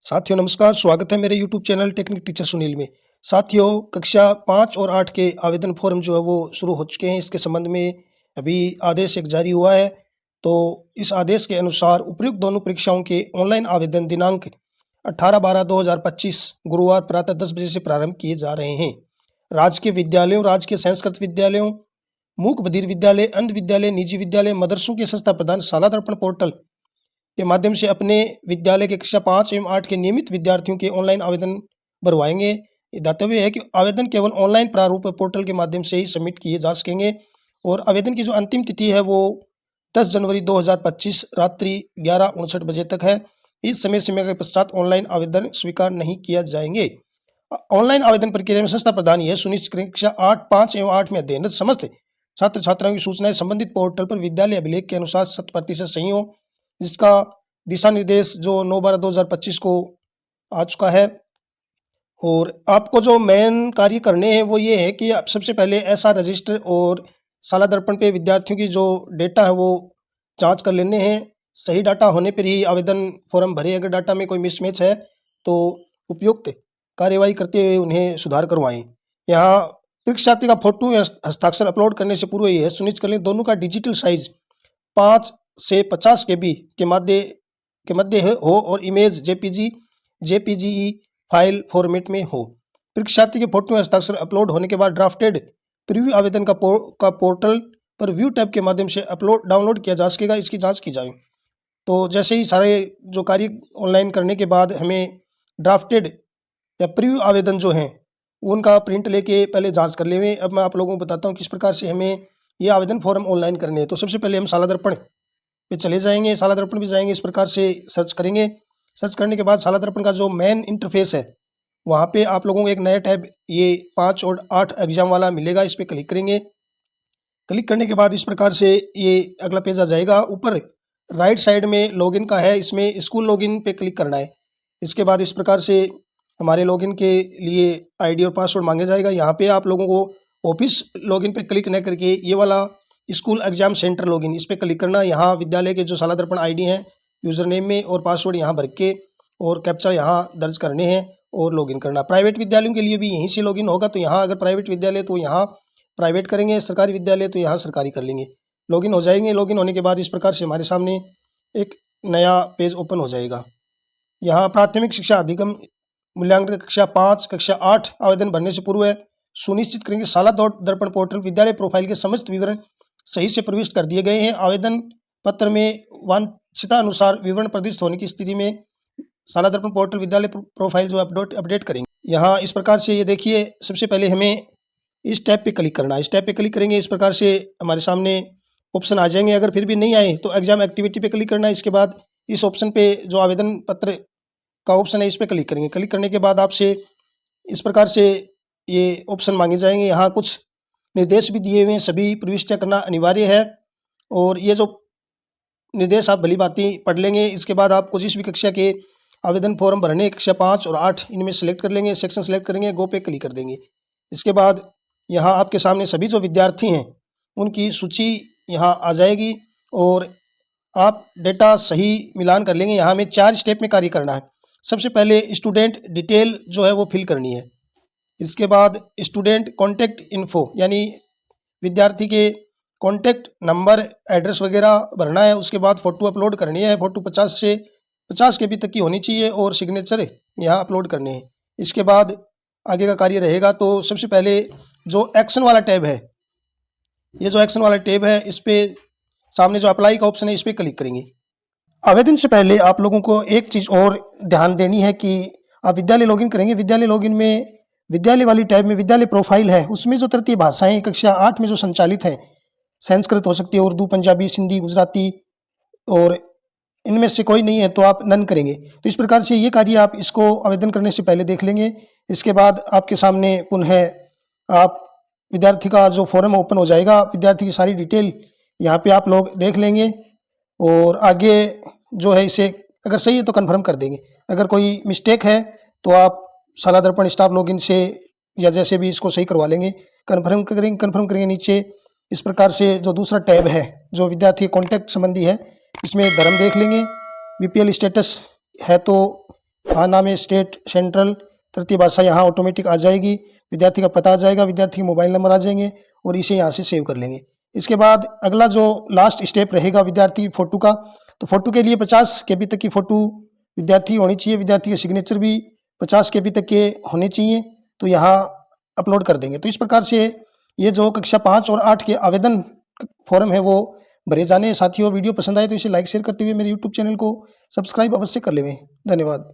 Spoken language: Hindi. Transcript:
साथियों नमस्कार, स्वागत है मेरे YouTube channel technique teacher Sunil में। साथियों कक्षा 5 और 8 के आवेदन फॉर्म जो है वो शुरू हो चुके हैं। इसके संबंध में अभी आदेश एक जारी हुआ है। तो इस आदेश के अनुसार उपयुक्त दोनों परीक्षाओं के ऑनलाइन आवेदन दिनांक 18/12/2025 गुरुवार प्रातः 10 बजे से प्रारंभ किए जा रहे हैं। राजकीय विद्यालयों, राजकीय संस्कृत विद्यालयों, मूक बधिर विद्यालय, अंध विद्यालय, निजी विद्यालय, मदरसों के संस्था प्रदान शाला दर्पण पोर्टल के माध्यम से अपने विद्यालय के कक्षा 5 एवं 8 के नियमित विद्यार्थियों के ऑनलाइन आवेदन भरवाएंगे। ये दातव्य है कि आवेदन केवल ऑनलाइन प्रारूप पोर्टल के माध्यम से ही सबमिट किए जा सकेंगे और आवेदन की जो अंतिम तिथि है वो 10 जनवरी 2025 रात्रि 11:59 बजे तक है। इस समय सीमा के पश्चात ऑनलाइन आवेदन स्वीकार नहीं किया जाएंगे। ऑनलाइन आवेदन प्रक्रिया में संस्था प्रदान यह सुनिश्चित करें कक्षा 8, 5 एवं 8 में अध्ययनरत समस्त छात्र छात्राओं की सूचनाएं संबंधित पोर्टल पर विद्यालय अभिलेख के अनुसार 100% सही हो, जिसका दिशा निर्देश जो 9/12/2025 को आ चुका है। और आपको जो मेन कार्य करने हैं वो ये है कि आप सबसे पहले ऐसा रजिस्टर और शाला दर्पण पे विद्यार्थियों की जो डेटा है वो जांच कर लेने हैं। सही डाटा होने पर ही आवेदन फॉर्म भरे। अगर डाटा में कोई मिसमैच है तो उपयुक्त कार्यवाही करते हुए उन्हें सुधार करवाएं। यहाँ परीक्षार्थी का फोटो या हस्ताक्षर अपलोड करने से पूर्व यह सुनिश्चित कर लें दोनों का डिजिटल साइज 5 से 50 KB के मध्य हो और इमेज JPG फाइल फॉर्मेट में हो। परीक्षार्थी के फोटो में हस्ताक्षर अपलोड होने के बाद ड्राफ्टेड प्रीव्यू आवेदन का पोर्टल पर व्यू टैब के माध्यम से डाउनलोड किया जा सकेगा। इसकी जांच की जाए। तो जैसे ही सारे जो कार्य ऑनलाइन करने के बाद हमें ड्राफ्टेड या प्रीव्यू आवेदन जो हैं उनका प्रिंट लेके पहले जाँच कर लेंगे। अब मैं आप लोगों को बताता हूँ किस प्रकार से हमें ये आवेदन फॉर्म ऑनलाइन करने हैं। तो सबसे पहले हम शाला दर्पण पे चले जाएंगे, शाला दर्पण भी जाएंगे। इस प्रकार से सर्च करेंगे। सर्च करने के बाद शाला दर्पण का जो मेन इंटरफेस है वहाँ पे आप लोगों को एक नया टैब ये 5 और 8 एग्जाम वाला मिलेगा। इस पर क्लिक करेंगे। क्लिक करने के बाद इस प्रकार से ये अगला पेज आ जाएगा। ऊपर राइट साइड में लॉगिन का है, इसमें स्कूल लॉगिन पे क्लिक करना है। इसके बाद इस प्रकार से हमारे लॉगिन के लिए ID और पासवर्ड मांगे जाएगा। यहाँ पे आप लोगों को ऑफिस लॉगिन पे क्लिक न करके ये वाला स्कूल एग्जाम सेंटर लॉगिन इस पर क्लिक करना। यहाँ विद्यालय के जो शाला दर्पण ID हैं, यूज़र नेम में और पासवर्ड यहाँ भर के और कैप्चा यहाँ दर्ज करने हैं और लॉगिन करना। प्राइवेट विद्यालयों के लिए भी यहीं से लॉगिन होगा। तो यहाँ अगर प्राइवेट विद्यालय तो यहाँ प्राइवेट करेंगे, सरकारी विद्यालय तो यहाँ सरकारी कर लेंगे। लॉगिन हो जाएंगे। लॉगिन होने के बाद इस प्रकार से हमारे सामने एक नया पेज ओपन हो जाएगा। यहाँ प्राथमिक शिक्षा अधिगम मूल्यांकन कक्षा 5, कक्षा 8 आवेदन भरने से पूर्व सुनिश्चित करेंगे शाला दर्पण पोर्टल विद्यालय प्रोफाइल के समस्त विवरण सही से प्रविष्ट कर दिए गए हैं। आवेदन पत्र में वांछित अनुसार विवरण प्रदिष्ट होने की स्थिति में शाला दर्पण पोर्टल विद्यालय प्रोफाइल जो अपडेट करेंगे। यहाँ इस प्रकार से ये देखिए, सबसे पहले हमें इस टैब पे क्लिक करना है। इस टैब पे क्लिक करेंगे, इस प्रकार से हमारे सामने ऑप्शन आ जाएंगे। अगर फिर भी नहीं आए तो एग्जाम एक्टिविटी पे क्लिक करना है। इसके बाद इस ऑप्शन पे जो आवेदन पत्र का ऑप्शन है इस पर क्लिक करेंगे। क्लिक करने के बाद आपसे इस प्रकार से ये ऑप्शन मांगे जाएंगे। यहाँ कुछ निर्देश भी दिए हुए हैं, सभी प्रविष्टियाँ करना अनिवार्य है। और ये जो निर्देश आप भली भांति पढ़ लेंगे। इसके बाद आपको जिस भी कक्षा के आवेदन फॉर्म भरने कक्षा 5 और 8 इनमें सेलेक्ट कर लेंगे, सेक्शन सेलेक्ट करेंगे, गो पे क्लिक कर देंगे। इसके बाद यहाँ आपके सामने सभी जो विद्यार्थी हैं उनकी सूची यहाँ आ जाएगी और आप डेटा सही मिलान कर लेंगे। यहाँ हमें 4 स्टेप में कार्य करना है। सबसे पहले स्टूडेंट डिटेल जो है वो फिल करनी है। इसके बाद स्टूडेंट कॉन्टैक्ट इन्फो यानी विद्यार्थी के कॉन्टैक्ट नंबर, एड्रेस वगैरह भरना है। उसके बाद फ़ोटो अपलोड करनी है। फ़ोटो 50 से 50 KB तक की होनी चाहिए और सिग्नेचर यहाँ अपलोड करने हैं। इसके बाद आगे का कार्य रहेगा। तो सबसे पहले जो एक्शन वाला टैब है, ये जो एक्शन वाला टैब है इस पर सामने जो अप्लाई का ऑप्शन है इस पर क्लिक करेंगे। आवेदन से पहले आप लोगों को एक चीज़ और ध्यान देनी है कि आप विद्यालय लॉगिन करेंगे। विद्यालय लॉगिन में विद्यालय वाली टैब में विद्यालय प्रोफाइल है, उसमें जो तृतीय भाषाएं कक्षा 8 में जो संचालित हैं, संस्कृत हो सकती है, उर्दू, पंजाबी, सिंधी, गुजराती, और इनमें से कोई नहीं है तो आप नन करेंगे। तो इस प्रकार से ये कार्य आप इसको आवेदन करने से पहले देख लेंगे। इसके बाद आपके सामने पुनः आप विद्यार्थी का जो फॉर्म ओपन हो जाएगा। विद्यार्थी की सारी डिटेल यहाँ पे आप लोग देख लेंगे और आगे जो है इसे अगर सही है तो कन्फर्म कर देंगे। अगर कोई मिस्टेक है तो आप शाला दर्पण स्टाफ लॉगिन से या जैसे भी इसको सही करवा लेंगे। कन्फर्म करेंगे नीचे इस प्रकार से जो दूसरा टैब है जो विद्यार्थी कॉन्टैक्ट संबंधी है, इसमें धर्म देख लेंगे। BPL स्टेटस है तो हाँ नाम है स्टेट, सेंट्रल, तृतीय भाषा यहाँ ऑटोमेटिक आ जाएगी। विद्यार्थी का पता आ जाएगा, विद्यार्थी के मोबाइल नंबर आ जाएंगे और इसे यहाँ से सेव कर लेंगे। इसके बाद अगला जो लास्ट स्टेप रहेगा विद्यार्थी फ़ोटो का, तो फ़ोटो के लिए 50 KB तक की फ़ोटो विद्यार्थी होनी चाहिए। विद्यार्थी के सिग्नेचर भी 50 KB तक के होने चाहिए, तो यहाँ अपलोड कर देंगे। तो इस प्रकार से ये जो कक्षा 5 और 8 के आवेदन फॉर्म है वो भरे जाने। साथियों वीडियो पसंद आए तो इसे लाइक शेयर करते हुए मेरे यूट्यूब चैनल को सब्सक्राइब अवश्य कर लेवें। धन्यवाद।